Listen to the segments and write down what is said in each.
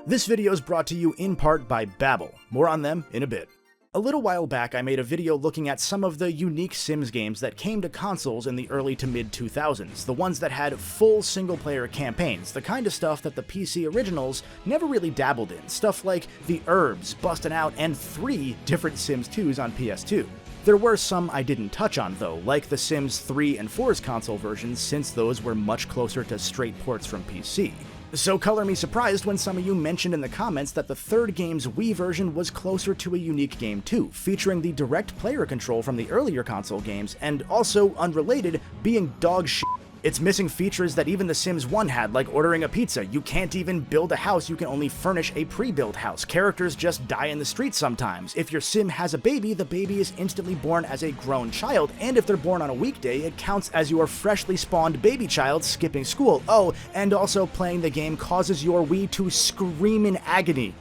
This video is brought to you in part by Babbel. More on them in a bit. A little while back, I made a video looking at some of the unique Sims games that came to consoles in the early to mid-2000s, the ones that had full single-player campaigns, the kind of stuff that the PC originals never really dabbled in, stuff like The Herbs, Bustin' Out, and 3 different Sims 2s on PS2. There were some I didn't touch on though, like the Sims 3 and 4's console versions, since those were much closer to straight ports from PC. So color me surprised when some of you mentioned in the comments that the third game's Wii version was closer to a unique game too, featuring the direct player control from the earlier console games, and also, unrelated, being dog shit. It's missing features that even The Sims 1 had, like ordering a pizza. You can't even build a house, you can only furnish a pre-built house. Characters just die in the street sometimes. If your Sim has a baby, the baby is instantly born as a grown child, and if they're born on a weekday, it counts as your freshly spawned baby child skipping school. Oh, and also playing the game causes your Wii to scream in agony.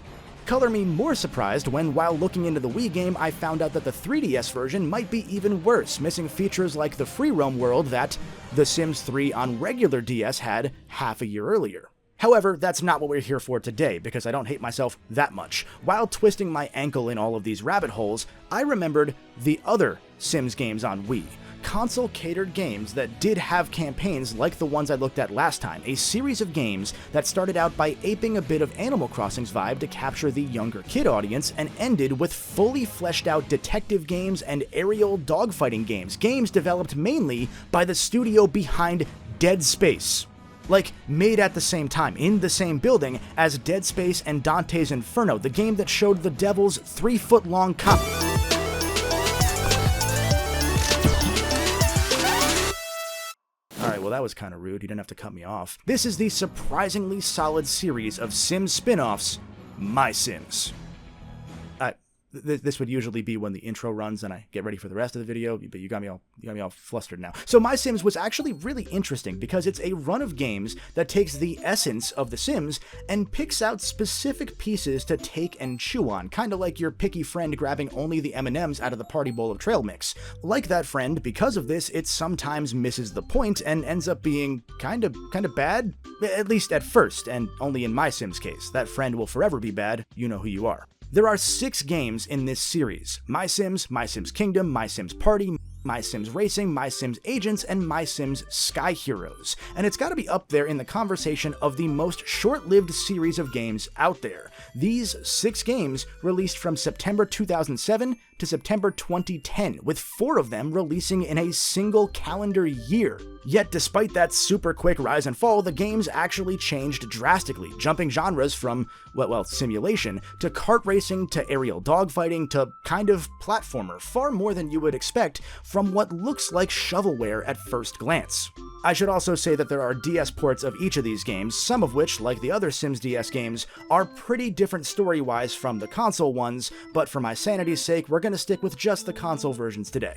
Color me more surprised when, while looking into the Wii game, I found out that the 3DS version might be even worse, missing features like the free roam world that The Sims 3 on regular DS had half a year earlier. However, that's not what we're here for today, because I don't hate myself that much. While twisting my ankle in all of these rabbit holes, I remembered the other Sims games on Wii. Console-catered games that did have campaigns like the ones I looked at last time, a series of games that started out by aping a bit of Animal Crossing's vibe to capture the younger kid audience, and ended with fully fleshed out detective games and aerial dogfighting games, games developed mainly by the studio behind Dead Space. Like, made at the same time, in the same building as Dead Space and Dante's Inferno, the game that showed the devil's 3-foot-long Alright, well that was kind of rude, you didn't have to cut me off. This is the surprisingly solid series of Sims spin-offs, MySims. This would usually be when the intro runs and I get ready for the rest of the video, but you got me all flustered now. So MySims was actually really interesting because it's a run of games that takes the essence of The Sims and picks out specific pieces to take and chew on, kind of like your picky friend grabbing only the M&Ms out of the party bowl of trail mix. Like that friend, because of this, it sometimes misses the point and ends up being kind of bad, at least at first, and only in MySims' case. That friend will forever be bad, you know who you are. There are 6 games in this series: MySims, MySims Kingdom, MySims Party, MySims Racing, MySims Agents, and MySims SkyHeroes. And it's gotta be up there in the conversation of the most short-lived series of games out there. These 6 games released from September 2007 to September 2010, with 4 of them releasing in a single calendar year. Yet despite that super quick rise and fall, the games actually changed drastically, jumping genres from, well, simulation, to kart racing, to aerial dogfighting, to kind of platformer, far more than you would expect from what looks like shovelware at first glance. I should also say that there are DS ports of each of these games, some of which, like the other Sims DS games, are pretty different story-wise from the console ones, but for my sanity's sake, we're gonna stick with just the console versions today.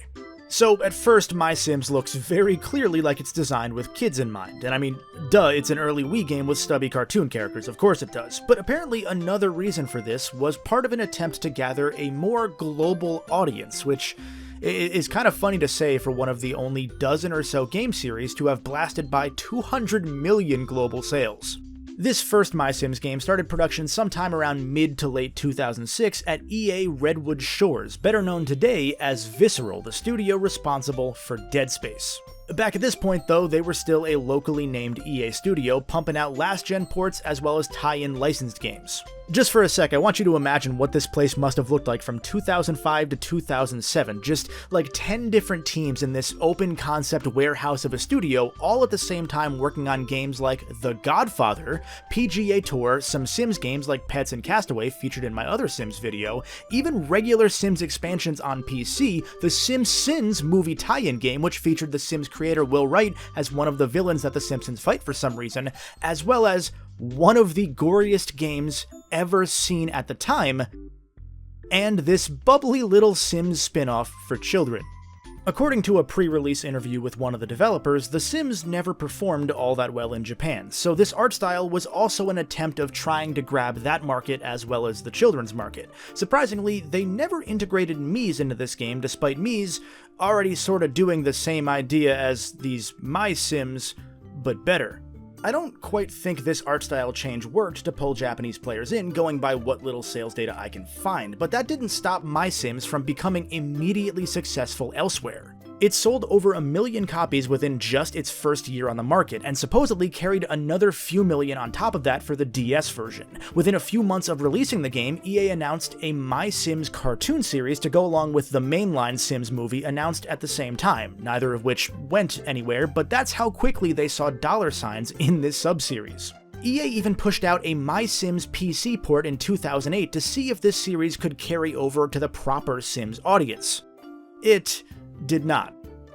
So, at first, MySims looks very clearly like it's designed with kids in mind, and I mean, duh, it's an early Wii game with stubby cartoon characters, of course it does. But apparently another reason for this was part of an attempt to gather a more global audience, which is kind of funny to say for one of the only dozen or so game series to have blasted by 200 million global sales. This first MySims game started production sometime around mid to late 2006 at EA Redwood Shores, better known today as Visceral, the studio responsible for Dead Space. Back at this point, though, they were still a locally named EA studio, pumping out last-gen ports as well as tie-in licensed games. Just for a sec, I want you to imagine what this place must have looked like from 2005 to 2007, just like 10 different teams in this open-concept warehouse of a studio, all at the same time working on games like The Godfather, PGA Tour, some Sims games like Pets and Castaway featured in my other Sims video, even regular Sims expansions on PC, the Simpsons movie tie-in game which featured the Sims creator Will Wright as one of the villains that the Simpsons fight for some reason, as well as one of the goriest games ever seen at the time, and this bubbly little Sims spin-off for children. According to a pre-release interview with one of the developers, The Sims never performed all that well in Japan, so this art style was also an attempt of trying to grab that market as well as the children's market. Surprisingly, they never integrated Miis into this game, despite Miis already sorta doing the same idea as these MySims, but better. I don't quite think this art style change worked to pull Japanese players in, going by what little sales data I can find, but that didn't stop MySims from becoming immediately successful elsewhere. It sold over 1 million copies within just its first year on the market, and supposedly carried another few million on top of that for the DS version. Within a few months of releasing the game, EA announced a MySims cartoon series to go along with the mainline Sims movie announced at the same time, neither of which went anywhere, but that's how quickly they saw dollar signs in this subseries. EA even pushed out a MySims PC port in 2008 to see if this series could carry over to the proper Sims audience. It did not.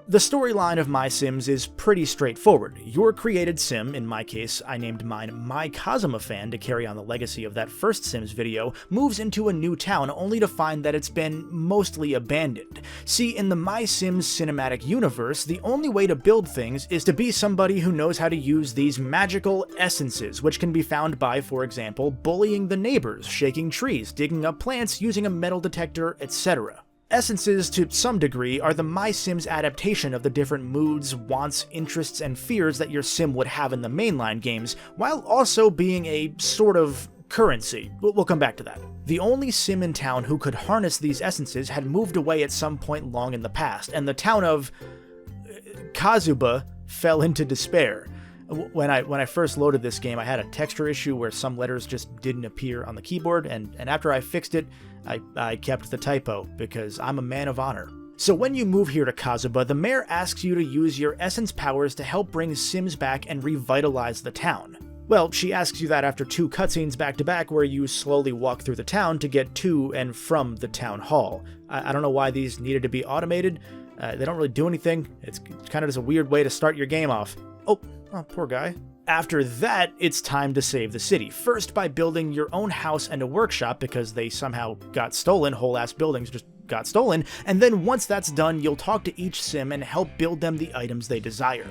The storyline of MySims is pretty straightforward. Your created Sim, in my case, I named mine My Kazuma Fan to carry on the legacy of that first Sims video, moves into a new town only to find that it's been mostly abandoned. See, in the MySims cinematic universe, the only way to build things is to be somebody who knows how to use these magical essences, which can be found by, for example, bullying the neighbors, shaking trees, digging up plants, using a metal detector, etc. Essences, to some degree, are the MySims adaptation of the different moods, wants, interests, and fears that your sim would have in the mainline games, while also being a sort of currency. We'll come back to that. The only sim in town who could harness these essences had moved away at some point long in the past, and the town of Kazuba fell into despair. When I first loaded this game, I had a texture issue where some letters just didn't appear on the keyboard, and after I fixed it, I kept the typo, because I'm a man of honor. So when you move here to Kazuba, the mayor asks you to use your essence powers to help bring Sims back and revitalize the town. Well, she asks you that after 2 cutscenes back-to-back where you slowly walk through the town to get to and from the town hall. I don't know why these needed to be automated. They don't really do anything. It's kind of just a weird way to start your game off. Oh, poor guy. After that, it's time to save the city. First by building your own house and a workshop, because they somehow got stolen, whole-ass buildings just got stolen, and then once that's done, you'll talk to each sim and help build them the items they desire.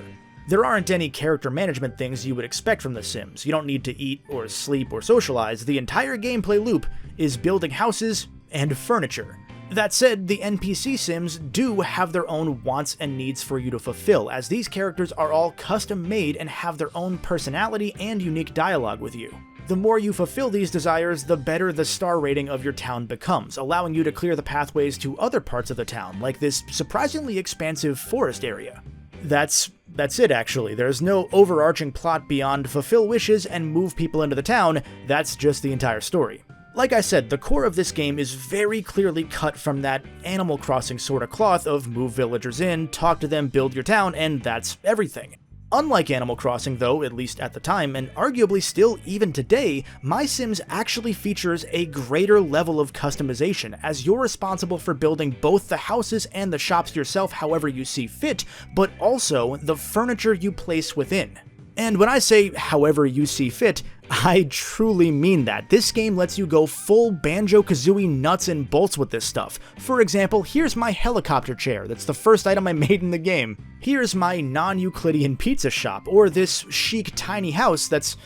There aren't any character management things you would expect from the Sims. You don't need to eat or sleep or socialize. The entire gameplay loop is building houses and furniture. That said, the NPC Sims do have their own wants and needs for you to fulfill, as these characters are all custom-made and have their own personality and unique dialogue with you. The more you fulfill these desires, the better the star rating of your town becomes, allowing you to clear the pathways to other parts of the town, like this surprisingly expansive forest area. That's it, actually. There's no overarching plot beyond fulfill wishes and move people into the town. That's just the entire story. Like I said, the core of this game is very clearly cut from that Animal Crossing sort of cloth of move villagers in, talk to them, build your town, and that's everything. Unlike Animal Crossing though, at least at the time, and arguably still even today, MySims actually features a greater level of customization, as you're responsible for building both the houses and the shops yourself however you see fit, but also the furniture you place within. And when I say however you see fit, I truly mean that. This game lets you go full Banjo-Kazooie nuts and bolts with this stuff. For example, here's my helicopter chair, that's the first item I made in the game. Here's my non-Euclidean pizza shop, or this chic tiny house that's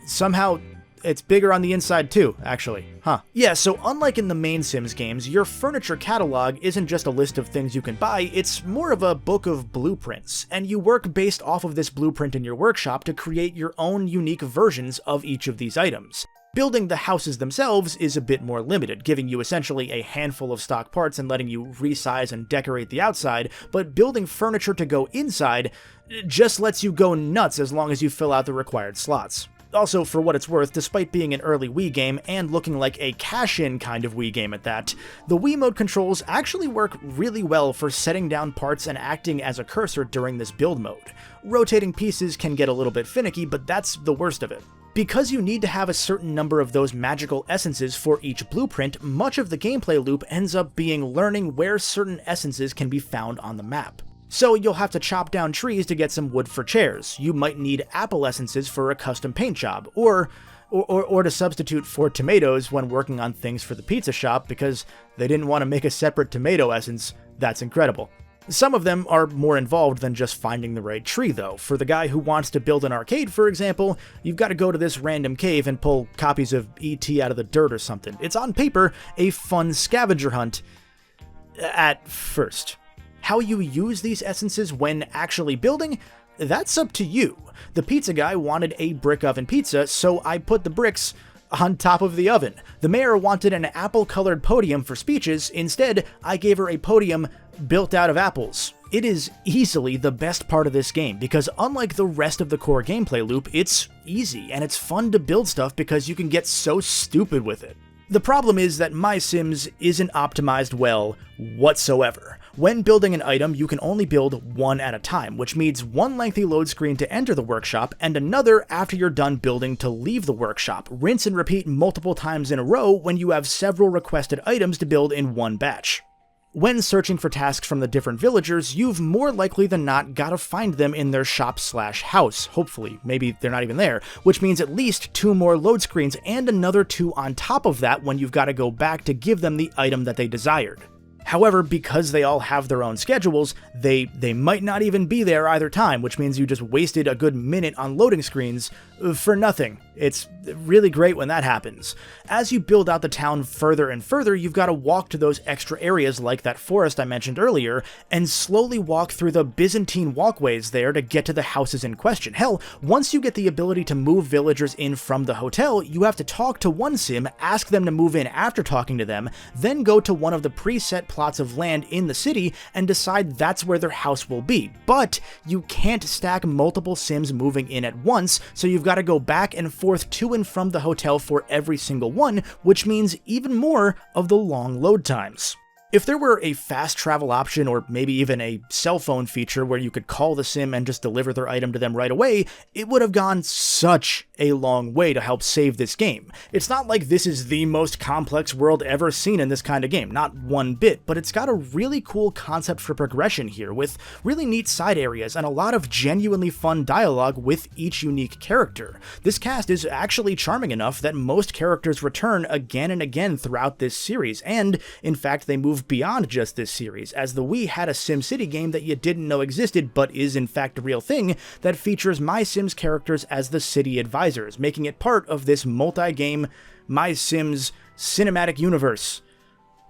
somehow... it's bigger on the inside too, actually. Yeah, so unlike in the main Sims games, your furniture catalog isn't just a list of things you can buy, it's more of a book of blueprints, and you work based off of this blueprint in your workshop to create your own unique versions of each of these items. Building the houses themselves is a bit more limited, giving you essentially a handful of stock parts and letting you resize and decorate the outside, but building furniture to go inside just lets you go nuts as long as you fill out the required slots. Also, for what it's worth, despite being an early Wii game and looking like a cash-in kind of Wii game at that, the Wii mode controls actually work really well for setting down parts and acting as a cursor during this build mode. Rotating pieces can get a little bit finicky, but that's the worst of it. Because you need to have a certain number of those magical essences for each blueprint, much of the gameplay loop ends up being learning where certain essences can be found on the map. So you'll have to chop down trees to get some wood for chairs. You might need apple essences for a custom paint job, or to substitute for tomatoes when working on things for the pizza shop because they didn't want to make a separate tomato essence. That's incredible. Some of them are more involved than just finding the right tree though. For the guy who wants to build an arcade, for example, you've got to go to this random cave and pull copies of E.T. out of the dirt or something. It's on paper a fun scavenger hunt at first. How you use these essences when actually building? That's up to you. The pizza guy wanted a brick oven pizza, so I put the bricks on top of the oven. The mayor wanted an apple-colored podium for speeches. Instead, I gave her a podium built out of apples. It is easily the best part of this game because unlike the rest of the core gameplay loop, it's easy and it's fun to build stuff because you can get so stupid with it. The problem is that MySims isn't optimized well whatsoever. When building an item, you can only build one at a time, which means one lengthy load screen to enter the workshop and another after you're done building to leave the workshop. Rinse and repeat multiple times in a row when you have several requested items to build in one batch. When searching for tasks from the different villagers, you've more likely than not gotta find them in their shop/house, hopefully, maybe they're not even there, which means at least 2 more load screens and another 2 on top of that when you've gotta go back to give them the item that they desired. However, because they all have their own schedules, they might not even be there either time, which means you just wasted a good minute on loading screens for nothing. It's really great when that happens. As you build out the town further and further, you've got to walk to those extra areas like that forest I mentioned earlier, and slowly walk through the Byzantine walkways there to get to the houses in question. Hell, once you get the ability to move villagers in from the hotel, you have to talk to one sim, ask them to move in after talking to them, then go to one of the preset plots of land in the city and decide that's where their house will be. But you can't stack multiple sims moving in at once, so you've got to go back and forth to and from the hotel for every single one, which means even more of the long load times. If there were a fast travel option or maybe even a cell phone feature where you could call the sim and just deliver their item to them right away, it would have gone such a long way to help save this game. It's not like this is the most complex world ever seen in this kind of game, not one bit, but it's got a really cool concept for progression here with really neat side areas and a lot of genuinely fun dialogue with each unique character. This cast is actually charming enough that most characters return again and again throughout this series, and in fact they move beyond just this series, as the Wii had a SimCity game that you didn't know existed but is in fact a real thing that features MySims characters as the city advisors, making it part of this multi-game MySims cinematic universe.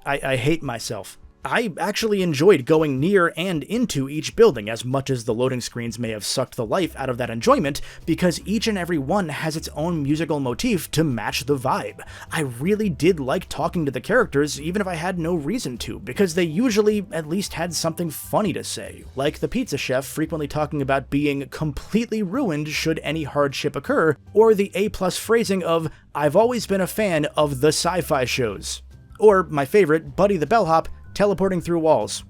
I hate myself. I actually enjoyed going near and into each building as much as the loading screens may have sucked the life out of that enjoyment, because each and every one has its own musical motif to match the vibe. I really did like talking to the characters even if I had no reason to, because they usually at least had something funny to say, like the pizza chef frequently talking about being completely ruined should any hardship occur, or the A+ phrasing of, "I've always been a fan of the sci-fi shows." Or my favorite, Buddy the Bellhop, teleporting through walls.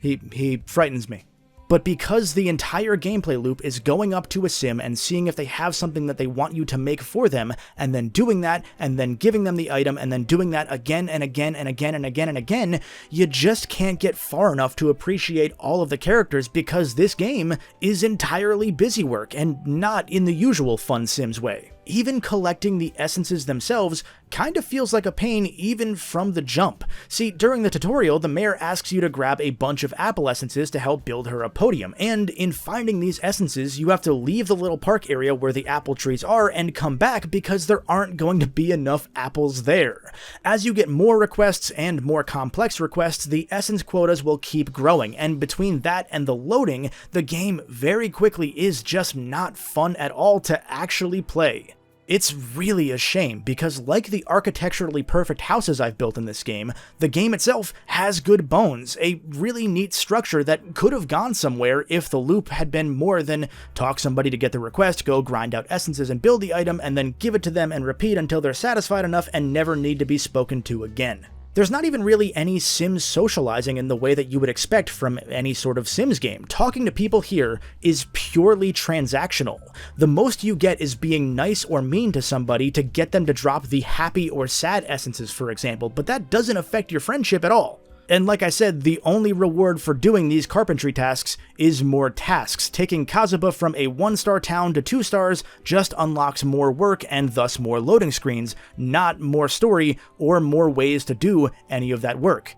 He frightens me. But because the entire gameplay loop is going up to a sim and seeing if they have something that they want you to make for them, and then doing that, and then giving them the item, and then doing that again and again and again and again and again, you just can't get far enough to appreciate all of the characters, because this game is entirely busy work and not in the usual fun Sims way. Even collecting the essences themselves kind of feels like a pain even from the jump. See, during the tutorial, the mayor asks you to grab a bunch of apple essences to help build her a podium, and in finding these essences, you have to leave the little park area where the apple trees are and come back because there aren't going to be enough apples there. As you get more requests and more complex requests, the essence quotas will keep growing, and between that and the loading, the game very quickly is just not fun at all to actually play. It's really a shame, because like the architecturally perfect houses I've built in this game, the game itself has good bones, a really neat structure that could have gone somewhere if the loop had been more than talk somebody to get the request, go grind out essences and build the item, and then give it to them and repeat until they're satisfied enough and never need to be spoken to again. There's not even really any Sims socializing in the way that you would expect from any sort of Sims game. Talking to people here is purely transactional. The most you get is being nice or mean to somebody to get them to drop the happy or sad essences, for example, but that doesn't affect your friendship at all. And like I said, the only reward for doing these carpentry tasks is more tasks. Taking Kazuba from a 1-star town to 2 stars just unlocks more work and thus more loading screens, not more story or more ways to do any of that work.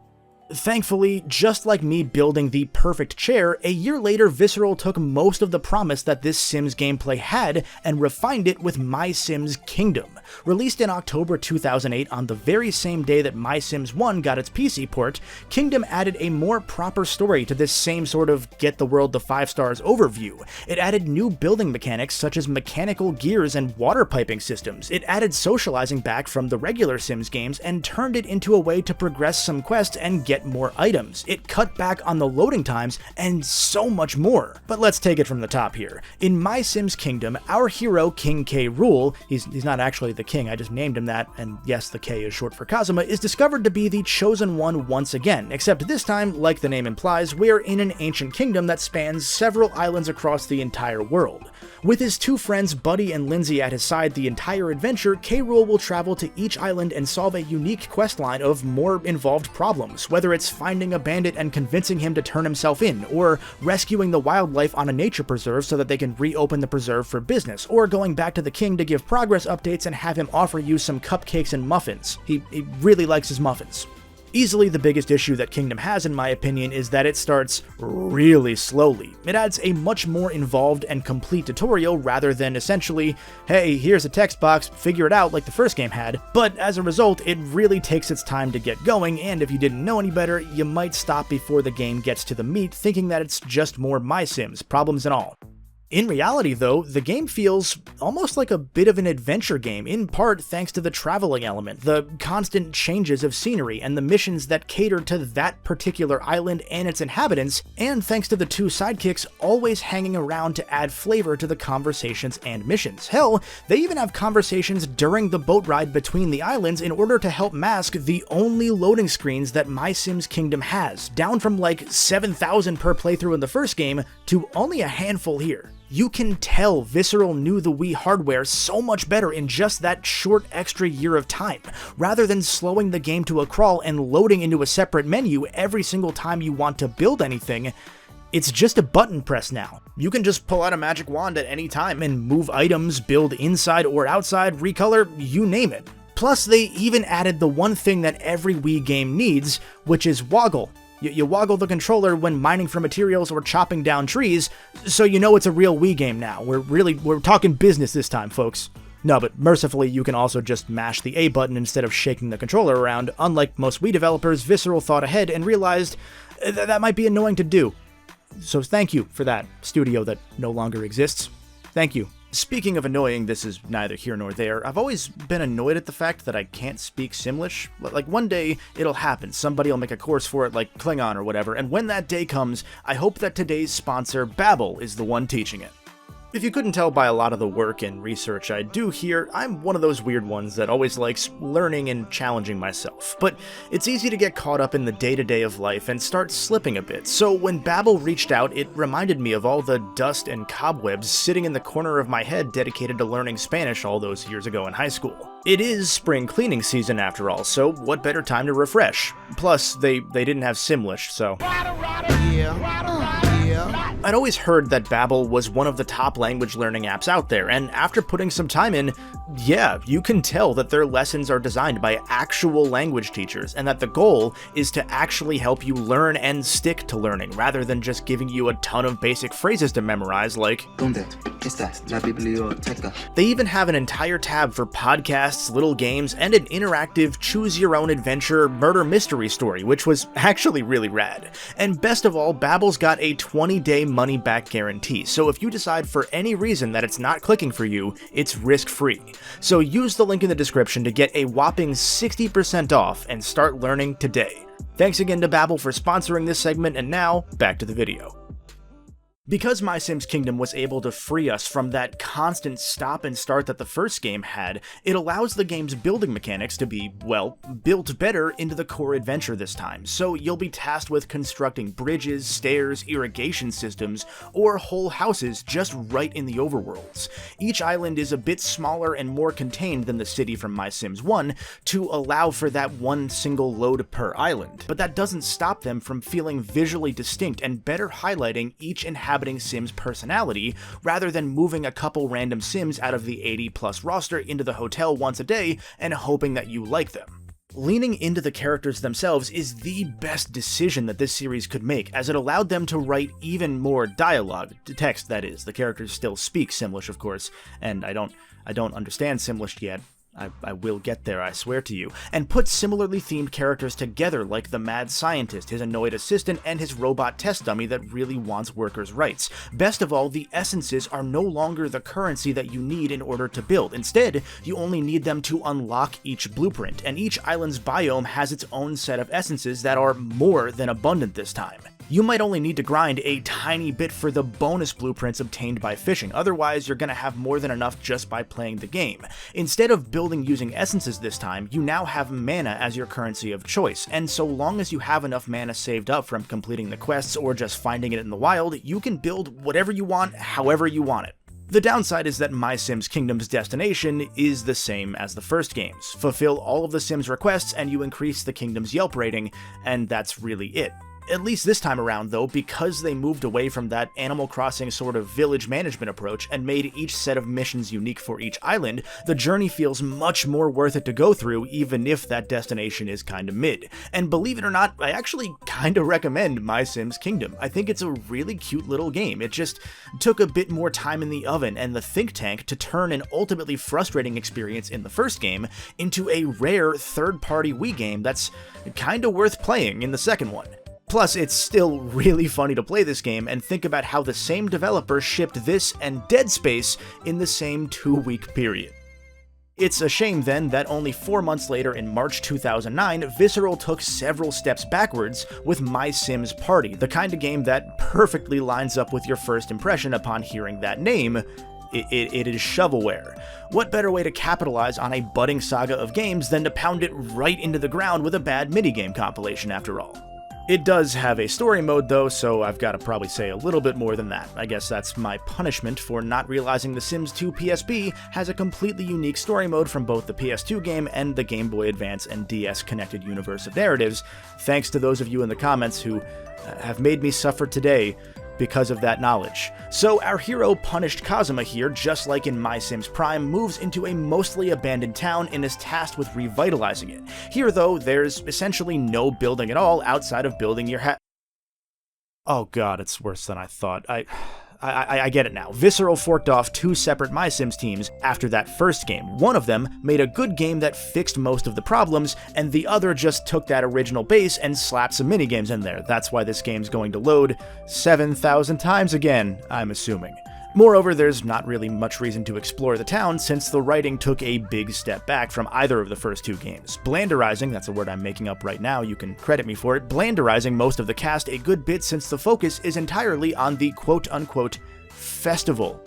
Thankfully, just like me building the perfect chair, a year later Visceral took most of the promise that this Sims gameplay had and refined it with MySims Kingdom. Released in October 2008 on the very same day that MySims 1 got its PC port, Kingdom added a more proper story to this same sort of get the world to 5 stars overview. It added new building mechanics such as mechanical gears and water piping systems. It added socializing back from the regular Sims games and turned it into a way to progress some quests and get more items. It cut back on the loading times and so much more. But let's take it from the top here. In MySims Kingdom, our hero King K. Rool, he's not actually the king, I just named him that, and yes, the K is short for Kazuma, is discovered to be the chosen one once again, except this time, like the name implies, we're in an ancient kingdom that spans several islands across the entire world. With his 2 friends Buddy and Lindsay at his side the entire adventure, K. Rool will travel to each island and solve a unique questline of more involved problems, whether it's finding a bandit and convincing him to turn himself in, or rescuing the wildlife on a nature preserve so that they can reopen the preserve for business, or going back to the king to give progress updates and have him offer you some cupcakes and muffins. He really likes his muffins. Easily the biggest issue that Kingdom has, in my opinion, is that it starts really slowly. It adds a much more involved and complete tutorial rather than essentially, hey, here's a text box, figure it out like the first game had, but as a result, it really takes its time to get going, and if you didn't know any better, you might stop before the game gets to the meat thinking that it's just more MySims, problems and all. In reality, though, the game feels almost like a bit of an adventure game, in part thanks to the traveling element, the constant changes of scenery, and the missions that cater to that particular island and its inhabitants, and thanks to the 2 sidekicks always hanging around to add flavor to the conversations and missions. Hell, they even have conversations during the boat ride between the islands in order to help mask the only loading screens that MySims Kingdom has, down from like 7,000 per playthrough in the first game to only a handful here. You can tell Visceral knew the Wii hardware so much better in just that short extra year of time, rather than slowing the game to a crawl and loading into a separate menu every single time you want to build anything. It's just a button press now. You can just pull out a magic wand at any time and move items, build inside or outside, recolor, you name it. Plus, they even added the one thing that every Wii game needs, which is woggle. You woggle the controller when mining for materials or chopping down trees, so you know it's a real Wii game now. We're talking business this time, folks. No, but mercifully, you can also just mash the A button instead of shaking the controller around. Unlike most Wii developers, Visceral thought ahead and realized that might be annoying to do. So thank you for that, studio that no longer exists. Thank you. Speaking of annoying, this is neither here nor there. I've always been annoyed at the fact that I can't speak Simlish. Like, one day, it'll happen. Somebody will make a course for it, like Klingon or whatever, and when that day comes, I hope that today's sponsor, Babbel, is the one teaching it. If you couldn't tell by a lot of the work and research I do here, I'm one of those weird ones that always likes learning and challenging myself. But it's easy to get caught up in the day-to-day of life and start slipping a bit, so when Babbel reached out, it reminded me of all the dust and cobwebs sitting in the corner of my head dedicated to learning Spanish all those years ago in high school. It is spring cleaning season after all, so what better time to refresh? Plus, they didn't have Simlish, so... I'd always heard that Babbel was one of the top language learning apps out there, and after putting some time in, yeah, you can tell that their lessons are designed by actual language teachers, and that the goal is to actually help you learn and stick to learning, rather than just giving you a ton of basic phrases to memorize like, ¿Dónde está la biblioteca? They even have an entire tab for podcasts, little games, and an interactive choose-your-own-adventure murder mystery story, which was actually really rad. And best of all, Babbel's got a 20-day money-back guarantee, so if you decide for any reason that it's not clicking for you, it's risk-free. So use the link in the description to get a whopping 60% off and start learning today. Thanks again to Babbel for sponsoring this segment, and now, back to the video. Because MySims Kingdom was able to free us from that constant stop and start that the first game had, it allows the game's building mechanics to be, well, built better into the core adventure this time, so you'll be tasked with constructing bridges, stairs, irrigation systems, or whole houses just right in the overworlds. Each island is a bit smaller and more contained than the city from MySims 1 to allow for that one single load per island, but that doesn't stop them from feeling visually distinct and better highlighting each inhabiting Sim's personality, rather than moving a couple random Sims out of the 80+ roster into the hotel once a day and hoping that you like them. Leaning into the characters themselves is the best decision that this series could make, as it allowed them to write even more dialogue, text that is. The characters still speak Simlish, of course, and I don't understand Simlish yet. I will get there, I swear to you, and put similarly themed characters together like the mad scientist, his annoyed assistant, and his robot test dummy that really wants workers' rights. Best of all, the essences are no longer the currency that you need in order to build. Instead, you only need them to unlock each blueprint, and each island's biome has its own set of essences that are more than abundant this time. You might only need to grind a tiny bit for the bonus blueprints obtained by fishing, otherwise you're gonna have more than enough just by playing the game. Instead of building using essences this time, you now have mana as your currency of choice, and so long as you have enough mana saved up from completing the quests or just finding it in the wild, you can build whatever you want, however you want it. The downside is that MySims Kingdom's destination is the same as the first game's. Fulfill all of the Sims requests and you increase the kingdom's Yelp rating, and that's really it. At least this time around, though, because they moved away from that Animal Crossing sort of village management approach and made each set of missions unique for each island, the journey feels much more worth it to go through, even if that destination is kinda mid. And believe it or not, I actually kinda recommend MySims Kingdom. I think it's a really cute little game. It just took a bit more time in the oven and the think tank to turn an ultimately frustrating experience in the first game into a rare third-party Wii game that's kinda worth playing in the second one. Plus, it's still really funny to play this game and think about how the same developer shipped this and Dead Space in the same 2-week period. It's a shame then that only 4 months later in March 2009, Visceral took several steps backwards with MySims Party, the kind of game that perfectly lines up with your first impression upon hearing that name. It is shovelware. What better way to capitalize on a budding saga of games than to pound it right into the ground with a bad minigame compilation after all? It does have a story mode though, so I've got to probably say a little bit more than that. I guess that's my punishment for not realizing The Sims 2 PSP has a completely unique story mode from both the PS2 game and the Game Boy Advance and DS connected universe of narratives, thanks to those of you in the comments who have made me suffer today because of that knowledge. So our hero, Punished Kazuma here, just like in MySims Prime, moves into a mostly abandoned town and is tasked with revitalizing it. Here though, there's essentially no building at all outside of building your Oh god, it's worse than I thought. I get it now. Visceral forked off 2 separate MySims teams after that first game. One of them made a good game that fixed most of the problems, and the other just took that original base and slapped some minigames in there. That's why this game's going to load 7,000 times again, I'm assuming. Moreover, there's not really much reason to explore the town since the writing took a big step back from either of the first 2 games. Blanderizing, that's a word I'm making up right now, you can credit me for it, blanderizing most of the cast a good bit since the focus is entirely on the quote-unquote festival.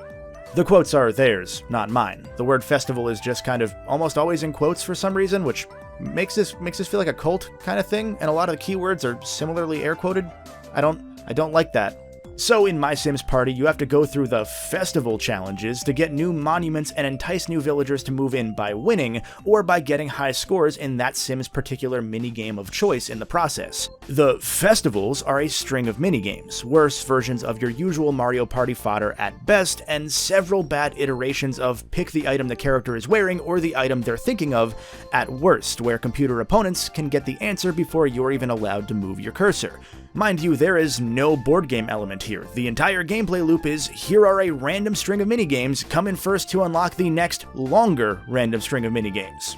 The quotes are theirs, not mine. The word festival is just kind of almost always in quotes for some reason, which makes this feel like a cult kind of thing, and a lot of the keywords are similarly air-quoted. I don't like that. So in MySims Party, you have to go through the festival challenges to get new monuments and entice new villagers to move in by winning, or by getting high scores in that Sim's particular minigame of choice in the process. The festivals are a string of minigames, worse versions of your usual Mario Party fodder at best, and several bad iterations of pick the item the character is wearing or the item they're thinking of at worst, where computer opponents can get the answer before you're even allowed to move your cursor. Mind you, there is no board game element here. The entire gameplay loop is, here are a random string of minigames, come in first to unlock the next, longer random string of minigames.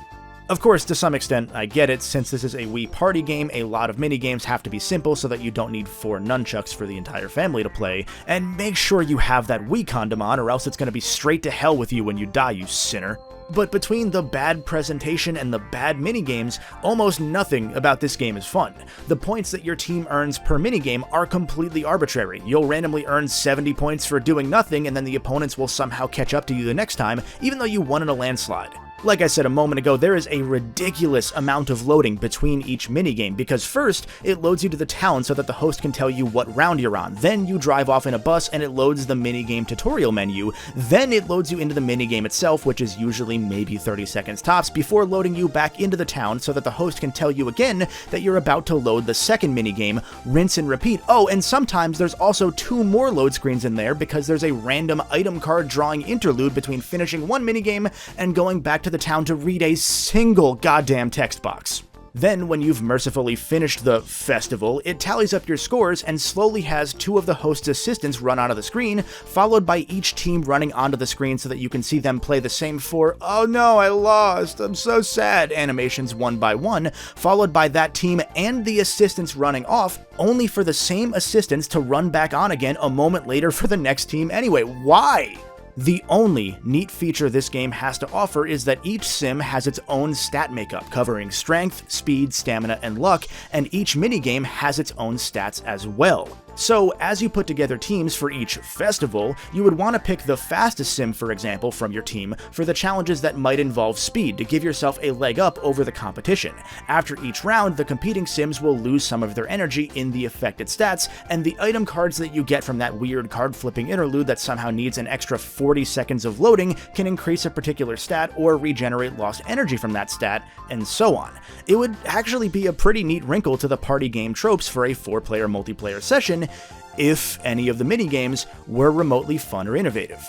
Of course, to some extent, I get it, since this is a Wii party game, a lot of minigames have to be simple so that you don't need 4 nunchucks for the entire family to play, and make sure you have that Wii condom on or else it's gonna be straight to hell with you when you die, you sinner. But between the bad presentation and the bad minigames, almost nothing about this game is fun. The points that your team earns per minigame are completely arbitrary. You'll randomly earn 70 points for doing nothing, and then the opponents will somehow catch up to you the next time, even though you won in a landslide. Like I said a moment ago, there is a ridiculous amount of loading between each minigame, because first, it loads you to the town so that the host can tell you what round you're on, then you drive off in a bus and it loads the minigame tutorial menu, then it loads you into the minigame itself, which is usually maybe 30 seconds tops, before loading you back into the town so that the host can tell you again that you're about to load the second minigame, rinse and repeat. Oh, and sometimes there's also 2 more load screens in there because there's a random item card drawing interlude between finishing one minigame and going back to the town to read a single goddamn text box. Then, when you've mercifully finished the festival, it tallies up your scores and slowly has two of the host's assistants run onto the screen, followed by each team running onto the screen so that you can see them play the same four "oh no, I lost, I'm so sad" animations one by one, followed by that team and the assistants running off, only for the same assistants to run back on again a moment later for the next team anyway. Why? The only neat feature this game has to offer is that each sim has its own stat makeup, covering strength, speed, stamina, and luck, and each minigame has its own stats as well. So, as you put together teams for each festival, you would want to pick the fastest sim, for example, from your team for the challenges that might involve speed to give yourself a leg up over the competition. After each round, the competing sims will lose some of their energy in the affected stats, and the item cards that you get from that weird card flipping interlude that somehow needs an extra 40 seconds of loading can increase a particular stat or regenerate lost energy from that stat, and so on. It would actually be a pretty neat wrinkle to the party game tropes for a 4-player multiplayer session, if any of the minigames were remotely fun or innovative.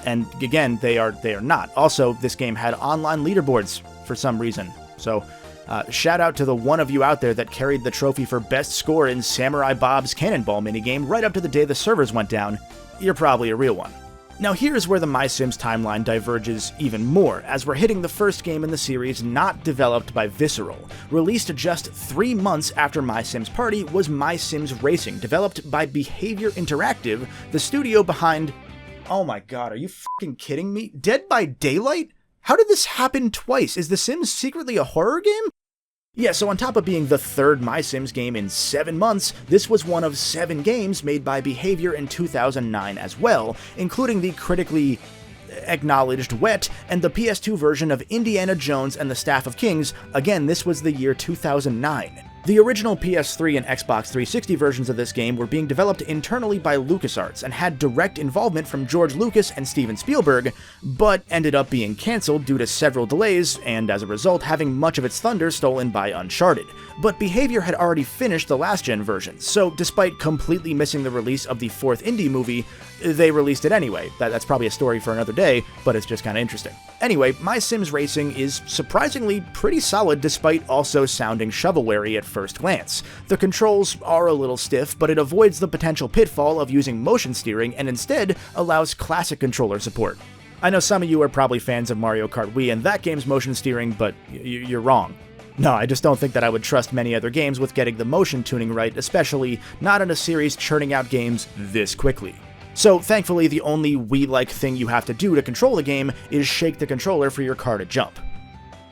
And again, they are not. Also, this game had online leaderboards for some reason, so shout out to the one of you out there that carried the trophy for best score in Samurai Bob's Cannonball minigame right up to the day the servers went down. You're probably a real one. Now here's where the MySims timeline diverges even more, as we're hitting the first game in the series not developed by Visceral. Released just 3 months after MySims Party was MySims Racing, developed by Behavior Interactive, the studio behind... Oh my god, are you fucking kidding me? Dead by Daylight? How did this happen twice? Is The Sims secretly a horror game? Yeah, so on top of being the third MySims game in 7 months, this was one of 7 games made by Behavior in 2009 as well, including the critically acknowledged Wet and the PS2 version of Indiana Jones and the Staff of Kings. Again, this was the year 2009. The original PS3 and Xbox 360 versions of this game were being developed internally by LucasArts and had direct involvement from George Lucas and Steven Spielberg, but ended up being cancelled due to several delays and, as a result, having much of its thunder stolen by Uncharted. But Behavior had already finished the last-gen versions, so despite completely missing the release of the 4th indie movie, they released it anyway. That's probably a story for another day, but it's just kinda interesting. Anyway, MySims Racing is surprisingly pretty solid despite also sounding shovelware at first glance. The controls are a little stiff, but it avoids the potential pitfall of using motion steering and instead allows classic controller support. I know some of you are probably fans of Mario Kart Wii and that game's motion steering, but you're wrong. No, I just don't think that I would trust many other games with getting the motion tuning right, especially not in a series churning out games this quickly. So thankfully, the only Wii-like thing you have to do to control the game is shake the controller for your car to jump.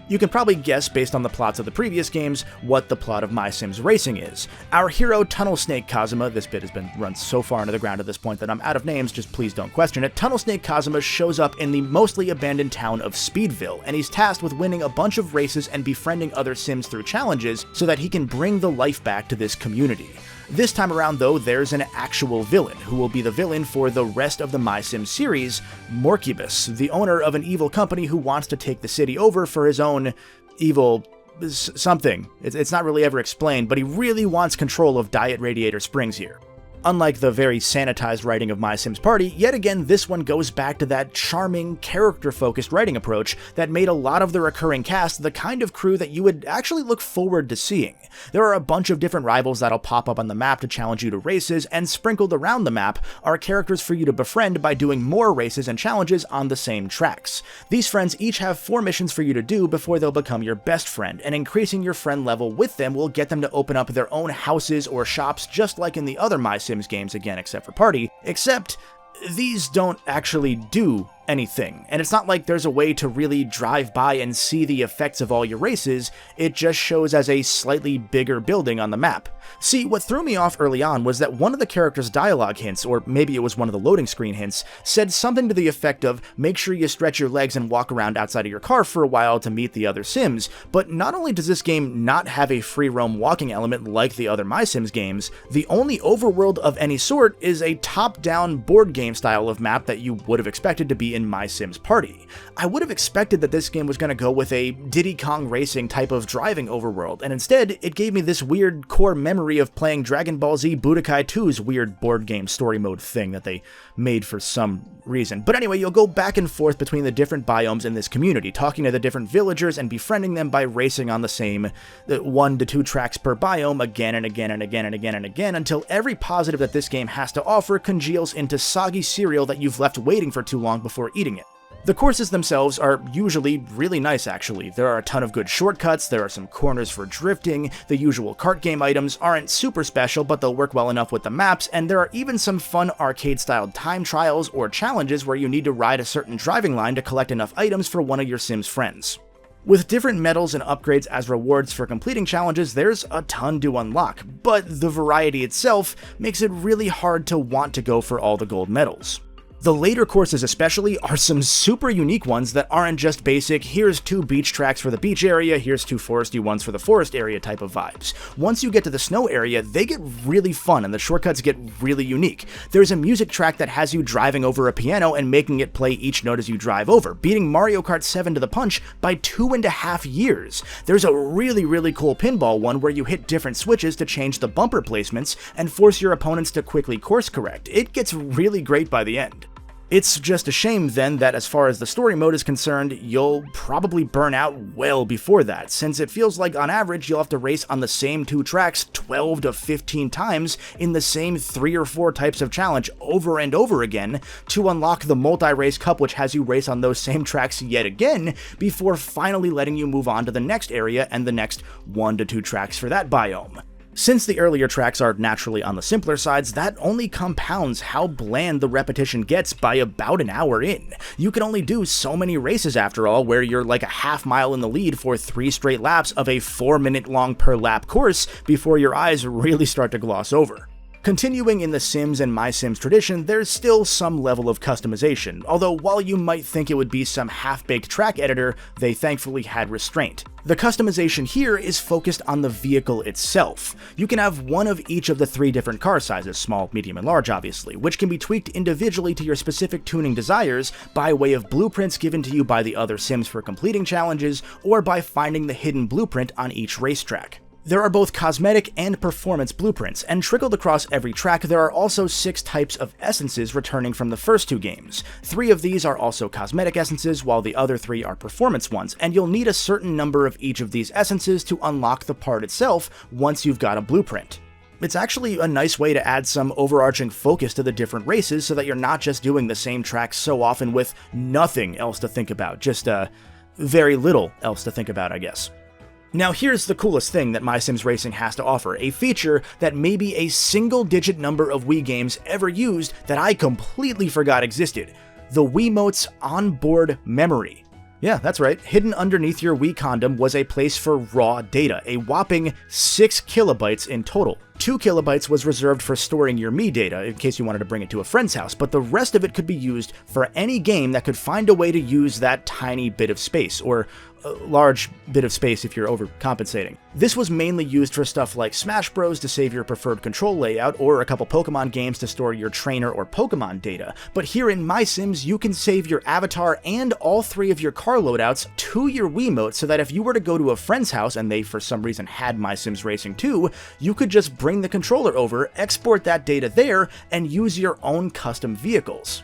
You can probably guess, based on the plots of the previous games, what the plot of MySims Racing is. Our hero, Tunnel Snake Kazuma — this bit has been run so far into the ground at this point that I'm out of names, just please don't question it — Tunnel Snake Kazuma shows up in the mostly abandoned town of Speedville, and he's tasked with winning a bunch of races and befriending other Sims through challenges so that he can bring the life back to this community. This time around, though, there's an actual villain, who will be the villain for the rest of the MySims series, Morcubus, the owner of an evil company who wants to take the city over for his own evil something. It's not really ever explained, but he really wants control of Diet Radiator Springs here. Unlike the very sanitized writing of MySims Party, yet again this one goes back to that charming, character-focused writing approach that made a lot of the recurring cast the kind of crew that you would actually look forward to seeing. There are a bunch of different rivals that'll pop up on the map to challenge you to races, and sprinkled around the map are characters for you to befriend by doing more races and challenges on the same tracks. These friends each have 4 missions for you to do before they'll become your best friend, and increasing your friend level with them will get them to open up their own houses or shops just like in the other MySims games, again, except for Party, except these don't actually do anything. And it's not like there's a way to really drive by and see the effects of all your races, it just shows as a slightly bigger building on the map. See, what threw me off early on was that one of the character's dialogue hints, or maybe it was one of the loading screen hints, said something to the effect of, make sure you stretch your legs and walk around outside of your car for a while to meet the other Sims. But not only does this game not have a free roam walking element like the other MySims games, the only overworld of any sort is a top-down board game style of map that you would have expected to be in MySims Party. I would have expected that this game was going to go with a Diddy Kong Racing type of driving overworld, and instead it gave me this weird core memory of playing Dragon Ball Z Budokai 2's weird board game story mode thing that they made for some reason. But anyway, you'll go back and forth between the different biomes in this community, talking to the different villagers and befriending them by racing on the same 1 to 2 tracks per biome again and again and again and again and again until every positive that this game has to offer congeals into soggy cereal that you've left waiting for too long before eating it. The courses themselves are usually really nice actually. There are a ton of good shortcuts, there are some corners for drifting, the usual kart game items aren't super special but they'll work well enough with the maps, and there are even some fun arcade-styled time trials or challenges where you need to ride a certain driving line to collect enough items for one of your Sims friends. With different medals and upgrades as rewards for completing challenges, there's a ton to unlock, but the variety itself makes it really hard to want to go for all the gold medals. The later courses especially are some super unique ones that aren't just basic, here's 2 beach tracks for the beach area, here's 2 foresty ones for the forest area type of vibes. Once you get to the snow area, they get really fun and the shortcuts get really unique. There's a music track that has you driving over a piano and making it play each note as you drive over, beating Mario Kart 7 to the punch by 2.5 years. There's a really cool pinball one where you hit different switches to change the bumper placements and force your opponents to quickly course correct. It gets really great by the end. It's just a shame then that as far as the story mode is concerned, you'll probably burn out well before that, since it feels like on average you'll have to race on the same 2 tracks 12 to 15 times in the same 3 or 4 types of challenge over and over again to unlock the multi-race cup, which has you race on those same tracks yet again before finally letting you move on to the next area and the next 1 to 2 tracks for that biome. Since the earlier tracks are naturally on the simpler sides, that only compounds how bland the repetition gets by about an hour in. You can only do so many races after all, where you're like a half mile in the lead for 3 straight laps of a 4-minute long per lap course before your eyes really start to gloss over. Continuing in the Sims and MySims tradition, there's still some level of customization, although while you might think it would be some half-baked track editor, they thankfully had restraint. The customization here is focused on the vehicle itself. You can have one of each of the 3 different car sizes, small, medium, and large obviously, which can be tweaked individually to your specific tuning desires by way of blueprints given to you by the other Sims for completing challenges, or by finding the hidden blueprint on each racetrack. There are both cosmetic and performance blueprints, and trickled across every track there are also 6 types of essences returning from the first 2 games. 3 of these are also cosmetic essences, while the other 3 are performance ones, and you'll need a certain number of each of these essences to unlock the part itself once you've got a blueprint. It's actually a nice way to add some overarching focus to the different races so that you're not just doing the same tracks so often with nothing else to think about, just very little else to think about, I guess. Now here's the coolest thing that MySims Racing has to offer, a feature that maybe a single-digit number of Wii games ever used that I completely forgot existed: the Wiimote's onboard memory. Yeah, that's right, hidden underneath your Wii condom was a place for raw data, a whopping 6 kilobytes in total. 2 kilobytes was reserved for storing your Mii data in case you wanted to bring it to a friend's house, but the rest of it could be used for any game that could find a way to use that tiny bit of space, or a large bit of space if you're overcompensating. This was mainly used for stuff like Smash Bros. To save your preferred control layout, or a couple Pokemon games to store your trainer or Pokemon data. But here in MySims, you can save your avatar and all 3 of your car loadouts to your Wiimote, so that if you were to go to a friend's house and they for some reason had MySims Racing 2, you could just bring the controller over, export that data there, and use your own custom vehicles.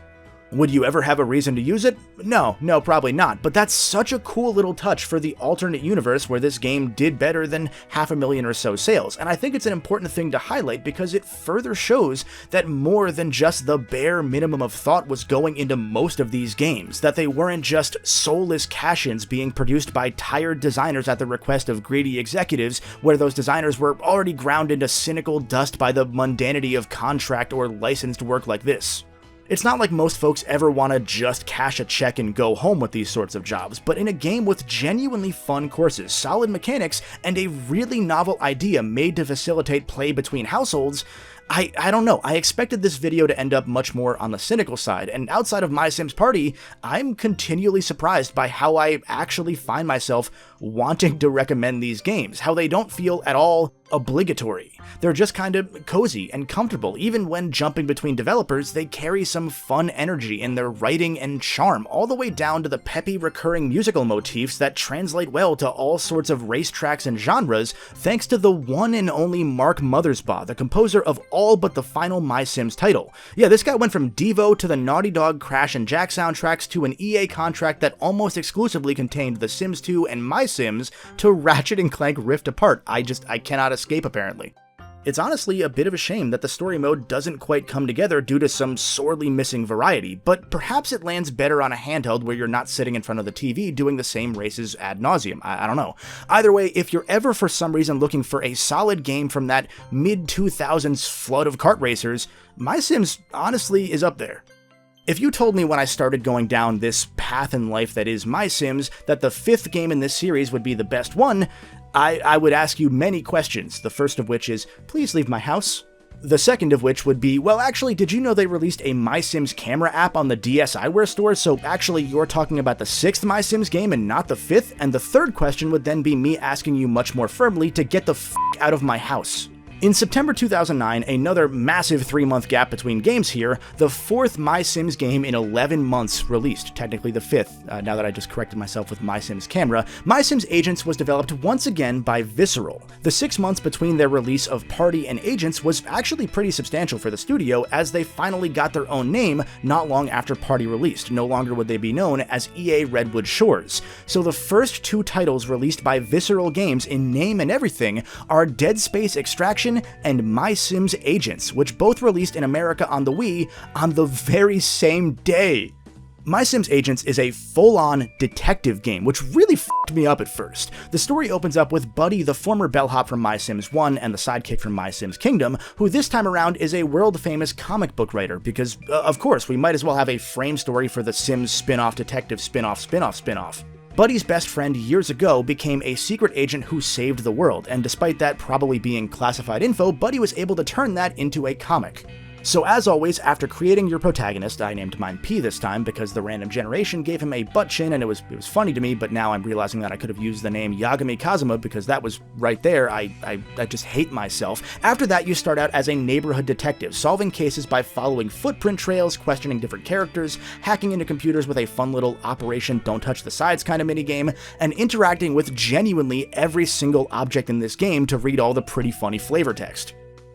Would you ever have a reason to use it? No, probably not, but that's such a cool little touch for the alternate universe where this game did better than 500,000 or so sales, and I think it's an important thing to highlight because it further shows that more than just the bare minimum of thought was going into most of these games, that they weren't just soulless cash-ins being produced by tired designers at the request of greedy executives, where those designers were already ground into cynical dust by the mundanity of contract or licensed work like this. It's not like most folks ever want to just cash a check and go home with these sorts of jobs, but in a game with genuinely fun courses, solid mechanics, and a really novel idea made to facilitate play between households, I don't know, I expected this video to end up much more on the cynical side, and outside of MySims Party, I'm continually surprised by how I actually find myself wanting to recommend these games, how they don't feel at all obligatory. They're just kind of cozy and comfortable. Even when jumping between developers, they carry some fun energy in their writing and charm, all the way down to the peppy recurring musical motifs that translate well to all sorts of racetracks and genres, thanks to the one and only Mark Mothersbaugh, the composer of all but the final MySims title. Yeah, this guy went from Devo to the Naughty Dog Crash and Jack soundtracks to an EA contract that almost exclusively contained The Sims 2 and MySims to Ratchet & Clank Rift Apart. I cannot escape, apparently. It's honestly a bit of a shame that the story mode doesn't quite come together due to some sorely missing variety, but perhaps it lands better on a handheld where you're not sitting in front of the TV doing the same races ad nauseum. I don't know. Either way, if you're ever for some reason looking for a solid game from that mid-2000s flood of kart racers, MySims honestly is up there. If you told me when I started going down this path in life that is MySims that the 5th game in this series would be the best one, I would ask you many questions, the first of which is, please leave my house. The second of which would be, well actually, did you know they released a MySims camera app on the DS iWare store, so actually you're talking about the 6th MySims game and not the 5th? And the third question would then be me asking you much more firmly to get the f*** out of my house. In September 2009, another massive 3-month gap between games here, the 4th MySims game in 11 months released, technically the 5th, now that I just corrected myself with MySims Camera. MySims Agents was developed once again by Visceral. The 6 months between their release of Party and Agents was actually pretty substantial for the studio, as they finally got their own name not long after Party released. No longer would they be known as EA Redwood Shores. So the first 2 titles released by Visceral Games in name and everything are Dead Space Extraction and MySims Agents, which both released in America on the Wii on the very same day. MySims Agents is a full-on detective game, which really f***ed me up at first. The story opens up with Buddy, the former bellhop from MySims 1 and the sidekick from MySims Kingdom, who this time around is a world-famous comic book writer, because, of course, we might as well have a frame story for the Sims spin-off detective spin-off. Buddy's best friend years ago became a secret agent who saved the world, and despite that probably being classified info, Buddy was able to turn that into a comic. So as always, after creating your protagonist, I named mine P this time because the random generation gave him a butt chin and it was funny to me, but now I'm realizing that I could have used the name Yagami Kazuma because that was right there. I just hate myself. After that, you start out as a neighborhood detective, solving cases by following footprint trails, questioning different characters, hacking into computers with a fun little Operation Don't Touch the Sides kind of minigame, and interacting with genuinely every single object in this game to read all the pretty funny flavor text.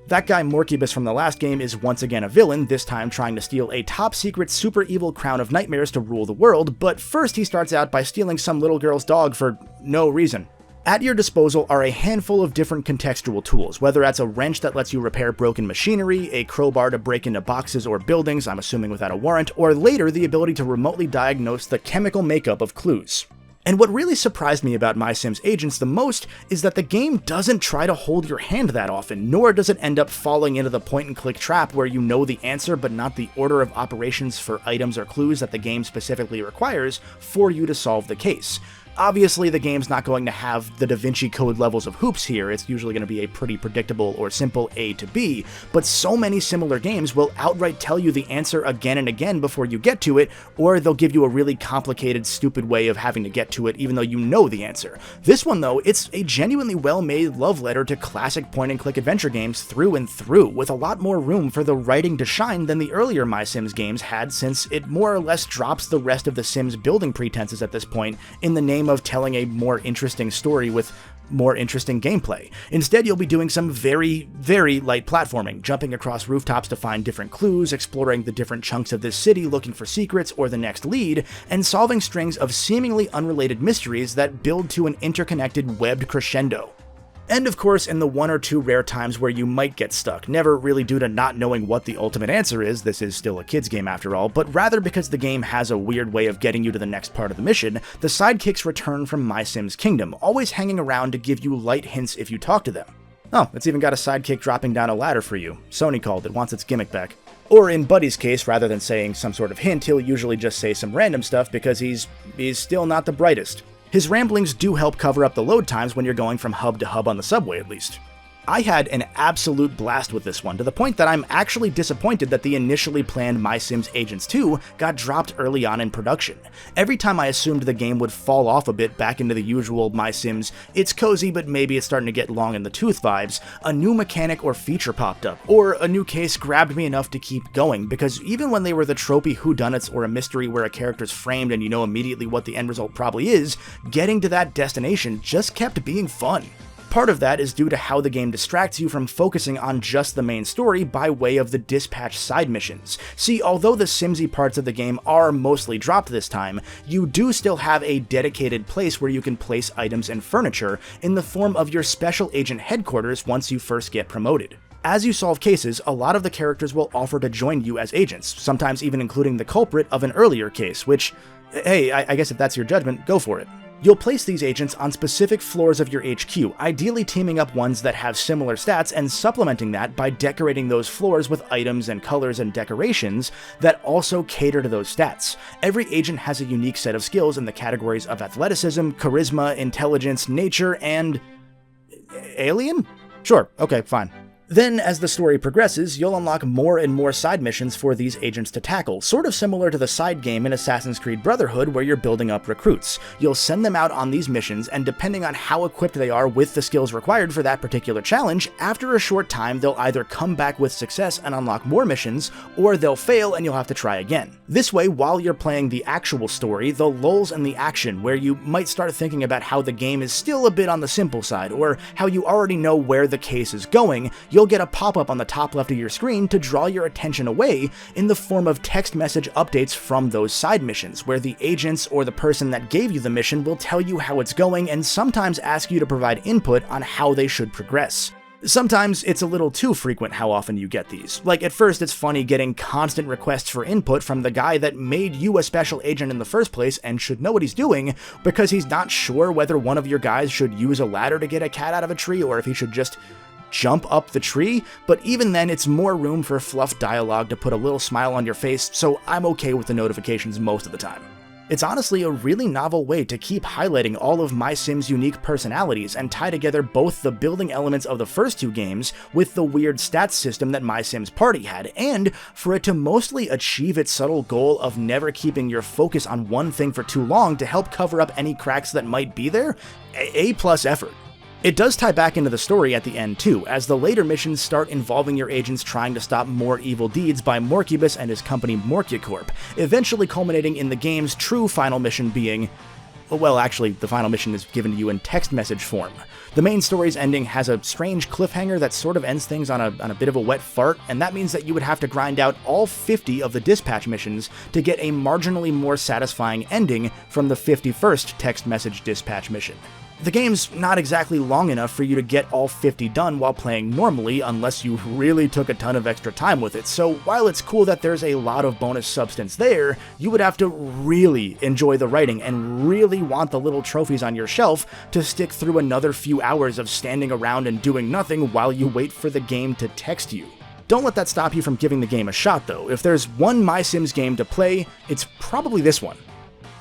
That guy Morcubus from the last game is once again a villain, this time trying to steal a top-secret super evil crown of nightmares to rule the world, but first he starts out by stealing some little girl's dog for no reason. At your disposal are a handful of different contextual tools, whether that's a wrench that lets you repair broken machinery, a crowbar to break into boxes or buildings, I'm assuming without a warrant, or later the ability to remotely diagnose the chemical makeup of clues. And what really surprised me about MySims Agents the most is that the game doesn't try to hold your hand that often, nor does it end up falling into the point-and-click trap where you know the answer but not the order of operations for items or clues that the game specifically requires for you to solve the case. Obviously, the game's not going to have the Da Vinci Code levels of hoops here, it's usually going to be a pretty predictable or simple A to B, but so many similar games will outright tell you the answer again and again before you get to it, or they'll give you a really complicated, stupid way of having to get to it even though you know the answer. This one, though, it's a genuinely well-made love letter to classic point-and-click adventure games through and through, with a lot more room for the writing to shine than the earlier MySims games had, since it more or less drops the rest of the Sims building pretenses at this point in the name of telling a more interesting story with more interesting gameplay. Instead, you'll be doing some very, very light platforming, jumping across rooftops to find different clues, exploring the different chunks of this city looking for secrets or the next lead, and solving strings of seemingly unrelated mysteries that build to an interconnected webbed crescendo. And of course, in the 1 or 2 rare times where you might get stuck, never really due to not knowing what the ultimate answer is, this is still a kid's game after all, but rather because the game has a weird way of getting you to the next part of the mission, the sidekicks return from MySims Kingdom, always hanging around to give you light hints if you talk to them. Oh, it's even got a sidekick dropping down a ladder for you. Sony called it, wants its gimmick back. Or in Buddy's case, rather than saying some sort of hint, he'll usually just say some random stuff because he's still not the brightest. His ramblings do help cover up the load times when you're going from hub to hub on the subway, at least. I had an absolute blast with this one, to the point that I'm actually disappointed that the initially planned MySims Agents 2 got dropped early on in production. Every time I assumed the game would fall off a bit back into the usual MySims, it's cozy but maybe it's starting to get long in the tooth vibes, a new mechanic or feature popped up, or a new case grabbed me enough to keep going, because even when they were the tropey whodunits or a mystery where a character's framed and you know immediately what the end result probably is, getting to that destination just kept being fun. Part of that is due to how the game distracts you from focusing on just the main story by way of the dispatch side missions. See, although the Simsy parts of the game are mostly dropped this time, you do still have a dedicated place where you can place items and furniture in the form of your special agent headquarters once you first get promoted. As you solve cases, a lot of the characters will offer to join you as agents, sometimes even including the culprit of an earlier case, which, hey, I guess if that's your judgment, go for it. You'll place these agents on specific floors of your HQ, ideally teaming up ones that have similar stats and supplementing that by decorating those floors with items and colors and decorations that also cater to those stats. Every agent has a unique set of skills in the categories of athleticism, charisma, intelligence, nature, and... alien? Sure, okay, fine. Then, as the story progresses, you'll unlock more and more side missions for these agents to tackle, sort of similar to the side game in Assassin's Creed Brotherhood where you're building up recruits. You'll send them out on these missions, and depending on how equipped they are with the skills required for that particular challenge, after a short time they'll either come back with success and unlock more missions, or they'll fail and you'll have to try again. This way, while you're playing the actual story, the lulls in the action where you might start thinking about how the game is still a bit on the simple side, or how you already know where the case is going, you'll get a pop-up on the top left of your screen to draw your attention away in the form of text message updates from those side missions, where the agents or the person that gave you the mission will tell you how it's going and sometimes ask you to provide input on how they should progress. Sometimes it's a little too frequent how often you get these. Like, at first it's funny getting constant requests for input from the guy that made you a special agent in the first place and should know what he's doing, because he's not sure whether one of your guys should use a ladder to get a cat out of a tree or if he should just jump up the tree, but even then it's more room for fluff dialogue to put a little smile on your face, so I'm okay with the notifications most of the time. It's honestly a really novel way to keep highlighting all of MySims' unique personalities and tie together both the building elements of the first two games with the weird stats system that MySims Party had, and for it to mostly achieve its subtle goal of never keeping your focus on one thing for too long to help cover up any cracks that might be there. A+ effort. It does tie back into the story at the end too, as the later missions start involving your agents trying to stop more evil deeds by Morcubus and his company Morcucorp, eventually culminating in the game's true final mission being... well, actually, the final mission is given to you in text message form. The main story's ending has a strange cliffhanger that sort of ends things on a bit of a wet fart, and that means that you would have to grind out all 50 of the dispatch missions to get a marginally more satisfying ending from the 51st text message dispatch mission. The game's not exactly long enough for you to get all 50 done while playing normally unless you really took a ton of extra time with it, so while it's cool that there's a lot of bonus substance there, you would have to really enjoy the writing and really want the little trophies on your shelf to stick through another few hours of standing around and doing nothing while you wait for the game to text you. Don't let that stop you from giving the game a shot though. If there's one MySims game to play, it's probably this one.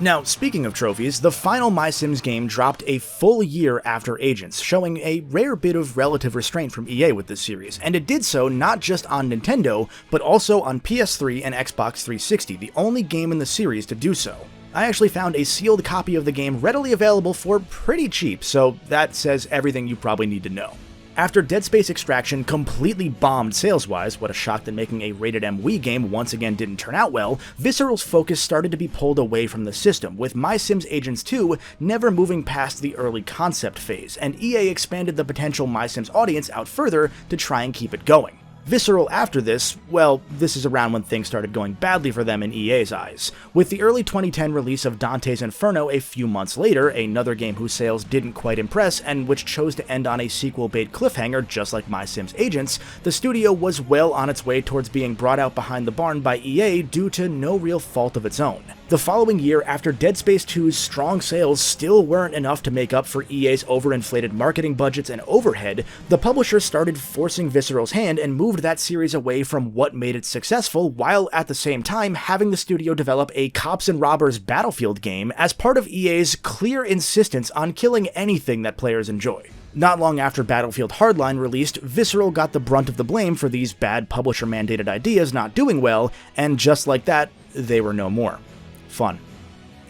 Now, speaking of trophies, the final MySims game dropped a full year after Agents, showing a rare bit of relative restraint from EA with this series, and it did so not just on Nintendo, but also on PS3 and Xbox 360, the only game in the series to do so. I actually found a sealed copy of the game readily available for pretty cheap, so that says everything you probably need to know. After Dead Space Extraction completely bombed sales-wise, what a shock that making a rated M Wii game once again didn't turn out well, Visceral's focus started to be pulled away from the system, with MySims Agents 2 never moving past the early concept phase, and EA expanded the potential MySims audience out further to try and keep it going. Visceral after this, well, this is around when things started going badly for them in EA's eyes. With the early 2010 release of Dante's Inferno a few months later, another game whose sales didn't quite impress and which chose to end on a sequel-bait cliffhanger just like MySims Agents, the studio was well on its way towards being brought out behind the barn by EA due to no real fault of its own. The following year, after Dead Space 2's strong sales still weren't enough to make up for EA's overinflated marketing budgets and overhead, the publisher started forcing Visceral's hand and moved that series away from what made it successful, while at the same time having the studio develop a cops and robbers Battlefield game as part of EA's clear insistence on killing anything that players enjoy. Not long after Battlefield Hardline released, Visceral got the brunt of the blame for these bad publisher-mandated ideas not doing well, and just like that, they were no more. Fun.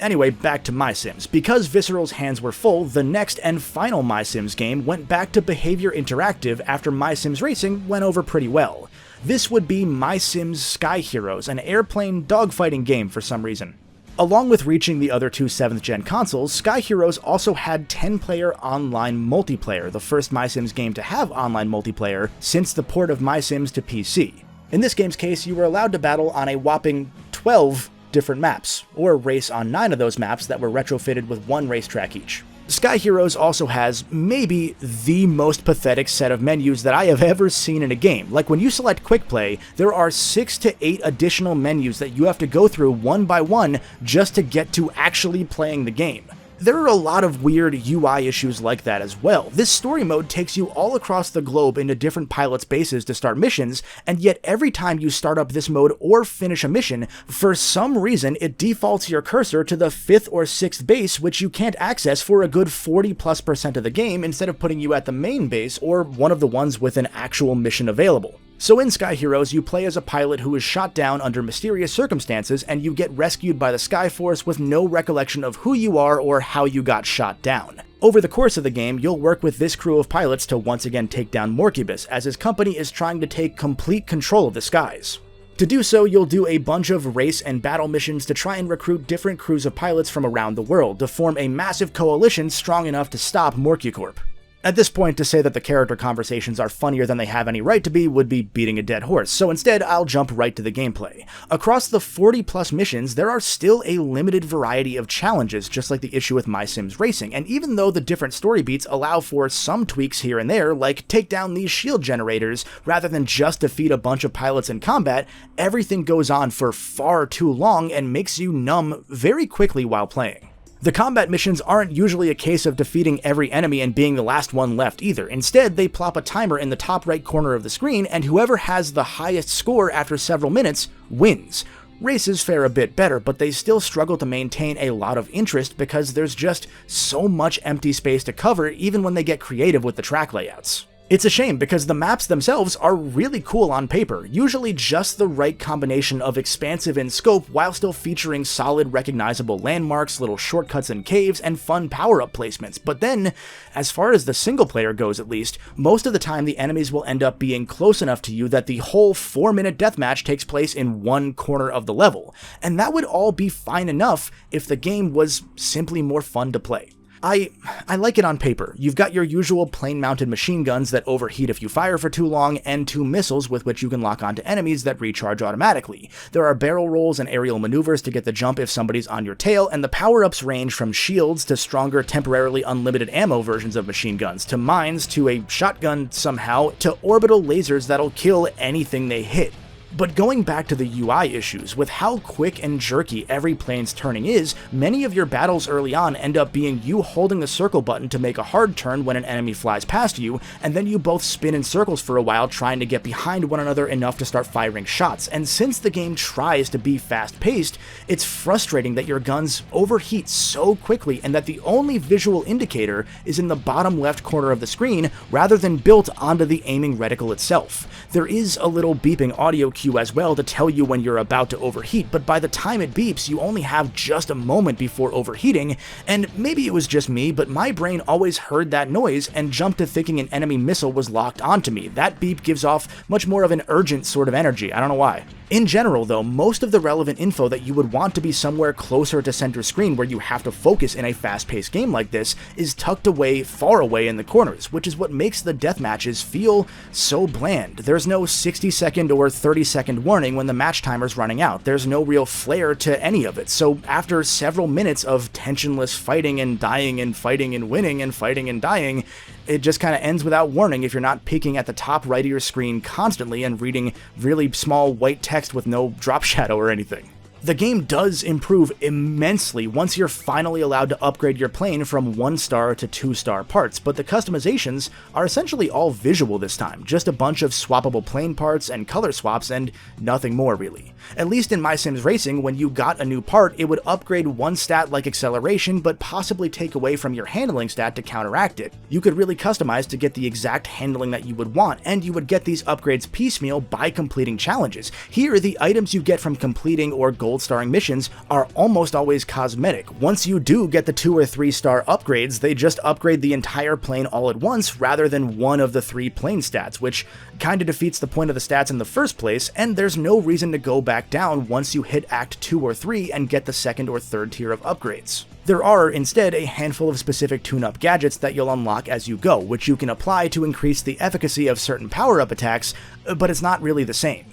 Anyway, back to MySims. Because Visceral's hands were full, the next and final MySims game went back to Behavior Interactive after MySims Racing went over pretty well. This would be MySims SkyHeroes, an airplane dogfighting game for some reason. Along with reaching the other two 7th-gen consoles, SkyHeroes also had 10-player online multiplayer, the first MySims game to have online multiplayer since the port of MySims to PC. In this game's case, you were allowed to battle on a whopping 12 different maps, or race on 9 of those maps that were retrofitted with one racetrack each. SkyHeroes also has maybe the most pathetic set of menus that I have ever seen in a game. Like when you select Quick Play, there are 6 to 8 additional menus that you have to go through one by one just to get to actually playing the game. There are a lot of weird UI issues like that as well. This story mode takes you all across the globe into different pilots' bases to start missions, and yet every time you start up this mode or finish a mission, for some reason it defaults your cursor to the 5th or 6th base, which you can't access for a good 40+% of the game, instead of putting you at the main base or one of the ones with an actual mission available. So in SkyHeroes, you play as a pilot who is shot down under mysterious circumstances, and you get rescued by the Skyforce with no recollection of who you are or how you got shot down. Over the course of the game, you'll work with this crew of pilots to once again take down Morcubus, as his company is trying to take complete control of the skies. To do so, you'll do a bunch of race and battle missions to try and recruit different crews of pilots from around the world to form a massive coalition strong enough to stop Morcucorp. At this point, to say that the character conversations are funnier than they have any right to be would be beating a dead horse, so instead I'll jump right to the gameplay. Across the 40+ missions, there are still a limited variety of challenges, just like the issue with MySims Racing, and even though the different story beats allow for some tweaks here and there, like take down these shield generators rather than just defeat a bunch of pilots in combat, everything goes on for far too long and makes you numb very quickly while playing. The combat missions aren't usually a case of defeating every enemy and being the last one left either. Instead, they plop a timer in the top right corner of the screen, and whoever has the highest score after several minutes wins. Races fare a bit better, but they still struggle to maintain a lot of interest because there's just so much empty space to cover even when they get creative with the track layouts. It's a shame because the maps themselves are really cool on paper, usually just the right combination of expansive in scope while still featuring solid recognizable landmarks, little shortcuts and caves, and fun power-up placements. But then, as far as the single player goes at least, most of the time the enemies will end up being close enough to you that the whole 4-minute deathmatch takes place in one corner of the level. And that would all be fine enough if the game was simply more fun to play. I like it on paper. You've got your usual plane-mounted machine guns that overheat if you fire for too long, and 2 missiles with which you can lock onto enemies that recharge automatically. There are barrel rolls and aerial maneuvers to get the jump if somebody's on your tail, and the power-ups range from shields to stronger temporarily unlimited ammo versions of machine guns, to mines, to a shotgun somehow, to orbital lasers that'll kill anything they hit. But going back to the UI issues, with how quick and jerky every plane's turning is, many of your battles early on end up being you holding the circle button to make a hard turn when an enemy flies past you, and then you both spin in circles for a while trying to get behind one another enough to start firing shots. And since the game tries to be fast-paced, it's frustrating that your guns overheat so quickly and that the only visual indicator is in the bottom left corner of the screen rather than built onto the aiming reticle itself. There is a little beeping audio cue as well to tell you when you're about to overheat, but by the time it beeps, you only have just a moment before overheating, and maybe it was just me, but my brain always heard that noise and jumped to thinking an enemy missile was locked onto me. That beep gives off much more of an urgent sort of energy, I don't know why. In general though, most of the relevant info that you would want to be somewhere closer to center screen where you have to focus in a fast-paced game like this is tucked away, far away in the corners, which is what makes the deathmatches feel so bland. There's no 60-second or 30-second warning when the match timer's running out. There's no real flair to any of it, so after several minutes of tensionless fighting and dying and fighting and winning and fighting and dying, it just kind of ends without warning if you're not peeking at the top right of your screen constantly and reading really small white text with no drop shadow or anything. The game does improve immensely once you're finally allowed to upgrade your plane from 1-star to 2-star parts, but the customizations are essentially all visual this time, just a bunch of swappable plane parts and color swaps and nothing more really. At least in MySims Racing, when you got a new part, it would upgrade one stat like acceleration, but possibly take away from your handling stat to counteract it. You could really customize to get the exact handling that you would want, and you would get these upgrades piecemeal by completing challenges. Here, the items you get from completing or gold-starring missions are almost always cosmetic. Once you do get the 2 or 3-star upgrades, they just upgrade the entire plane all at once rather than one of the 3 plane stats, which kinda defeats the point of the stats in the first place, and there's no reason to go back down once you hit Act 2 or 3 and get the 2nd or 3rd tier of upgrades. There are, instead, a handful of specific tune-up gadgets that you'll unlock as you go, which you can apply to increase the efficacy of certain power-up attacks, but it's not really the same.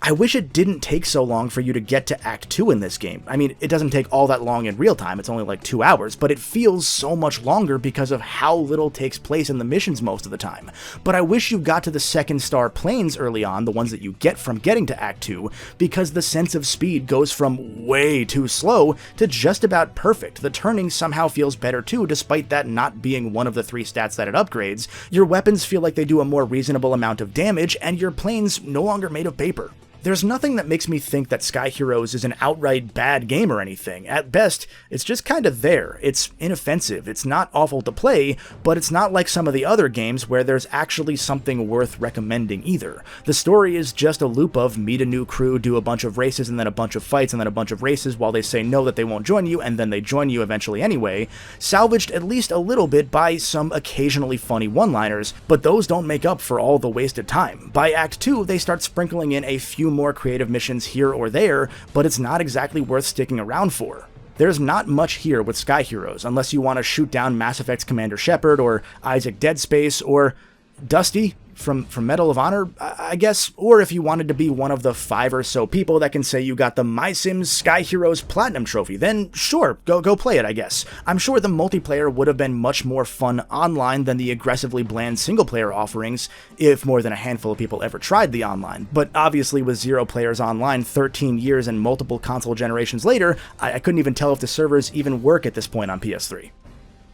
I wish it didn't take so long for you to get to Act 2 in this game. I mean, it doesn't take all that long in real time, it's only like 2 hours, but it feels so much longer because of how little takes place in the missions most of the time. But I wish you got to the 2nd-star planes early on, the ones that you get from getting to Act 2, because the sense of speed goes from way too slow to just about perfect. The turning somehow feels better too, despite that not being one of the 3 stats that it upgrades. Your weapons feel like they do a more reasonable amount of damage, and your plane's no longer made of paper. There's nothing that makes me think that SkyHeroes is an outright bad game or anything. At best, it's just kinda there. It's inoffensive, it's not awful to play, but it's not like some of the other games where there's actually something worth recommending either. The story is just a loop of meet a new crew, do a bunch of races, and then a bunch of fights, and then a bunch of races while they say no that they won't join you, and then they join you eventually anyway, salvaged at least a little bit by some occasionally funny one-liners, but those don't make up for all the wasted time. By Act 2, they start sprinkling in a few more creative missions here or there, but it's not exactly worth sticking around for. There's not much here with SkyHeroes, unless you want to shoot down Mass Effect's Commander Shepard, or Isaac Dead Space, or Dusty from Medal of Honor, I guess, or if you wanted to be one of the 5 or so people that can say you got the MySims SkyHeroes Platinum Trophy, then sure, go play it, I guess. I'm sure the multiplayer would have been much more fun online than the aggressively bland single-player offerings, if more than a handful of people ever tried the online, but obviously with 0 players online 13 years and multiple console generations later, I couldn't even tell if the servers even work at this point on PS3.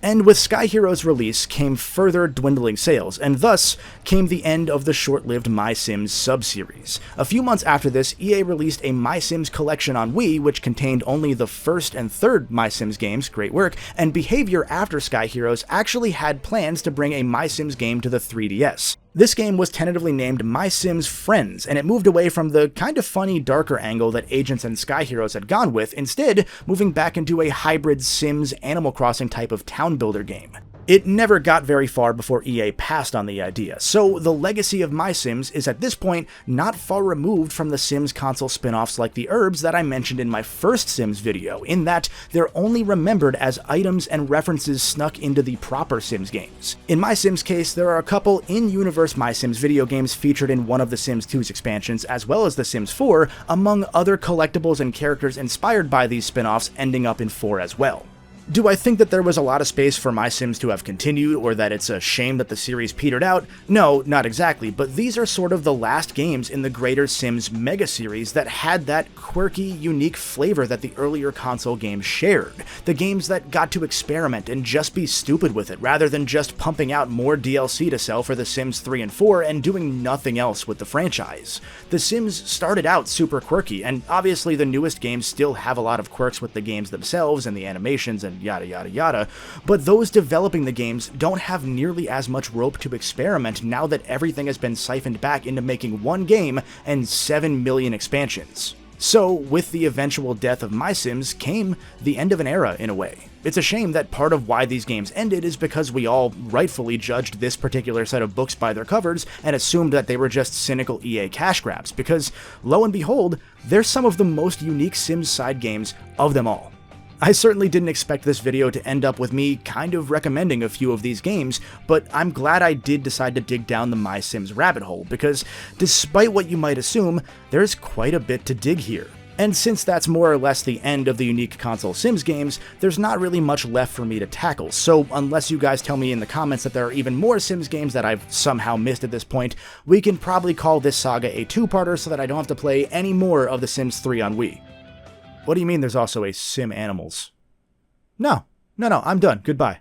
And with SkyHeroes' release came further dwindling sales, and thus came the end of the short-lived MySims sub-series. A few months after this, EA released a MySims collection on Wii, which contained only the 1st and 3rd MySims games, great work, and Behavior after SkyHeroes actually had plans to bring a MySims game to the 3DS. This game was tentatively named MySims Friends, and it moved away from the kind of funny, darker angle that Agents and SkyHeroes had gone with, instead moving back into a hybrid Sims Animal Crossing type of town builder game. It never got very far before EA passed on the idea, so the legacy of MySims is at this point not far removed from the Sims console spin-offs like the Herbs that I mentioned in my first Sims video, in that they're only remembered as items and references snuck into the proper Sims games. In MySims' case, there are a couple in-universe MySims video games featured in one of the Sims 2's expansions, as well as The Sims 4, among other collectibles and characters inspired by these spin-offs ending up in 4 as well. Do I think that there was a lot of space for MySims to have continued, or that it's a shame that the series petered out? No, not exactly, but these are sort of the last games in the greater Sims mega series that had that quirky, unique flavor that the earlier console games shared. The games that got to experiment and just be stupid with it, rather than just pumping out more DLC to sell for The Sims 3 and 4 and doing nothing else with the franchise. The Sims started out super quirky, and obviously the newest games still have a lot of quirks with the games themselves and the animations and yada yada yada, but those developing the games don't have nearly as much rope to experiment now that everything has been siphoned back into making one game and 7 million expansions. So, with the eventual death of MySims came the end of an era in a way. It's a shame that part of why these games ended is because we all rightfully judged this particular set of books by their covers and assumed that they were just cynical EA cash grabs, because lo and behold, they're some of the most unique Sims side games of them all. I certainly didn't expect this video to end up with me kind of recommending a few of these games, but I'm glad I did decide to dig down the MySims rabbit hole, because despite what you might assume, there's quite a bit to dig here. And since that's more or less the end of the unique console Sims games, there's not really much left for me to tackle, so unless you guys tell me in the comments that there are even more Sims games that I've somehow missed at this point, we can probably call this saga a two-parter so that I don't have to play any more of The Sims 3 on Wii. What do you mean there's also a Sim Animals? No, I'm done. Goodbye.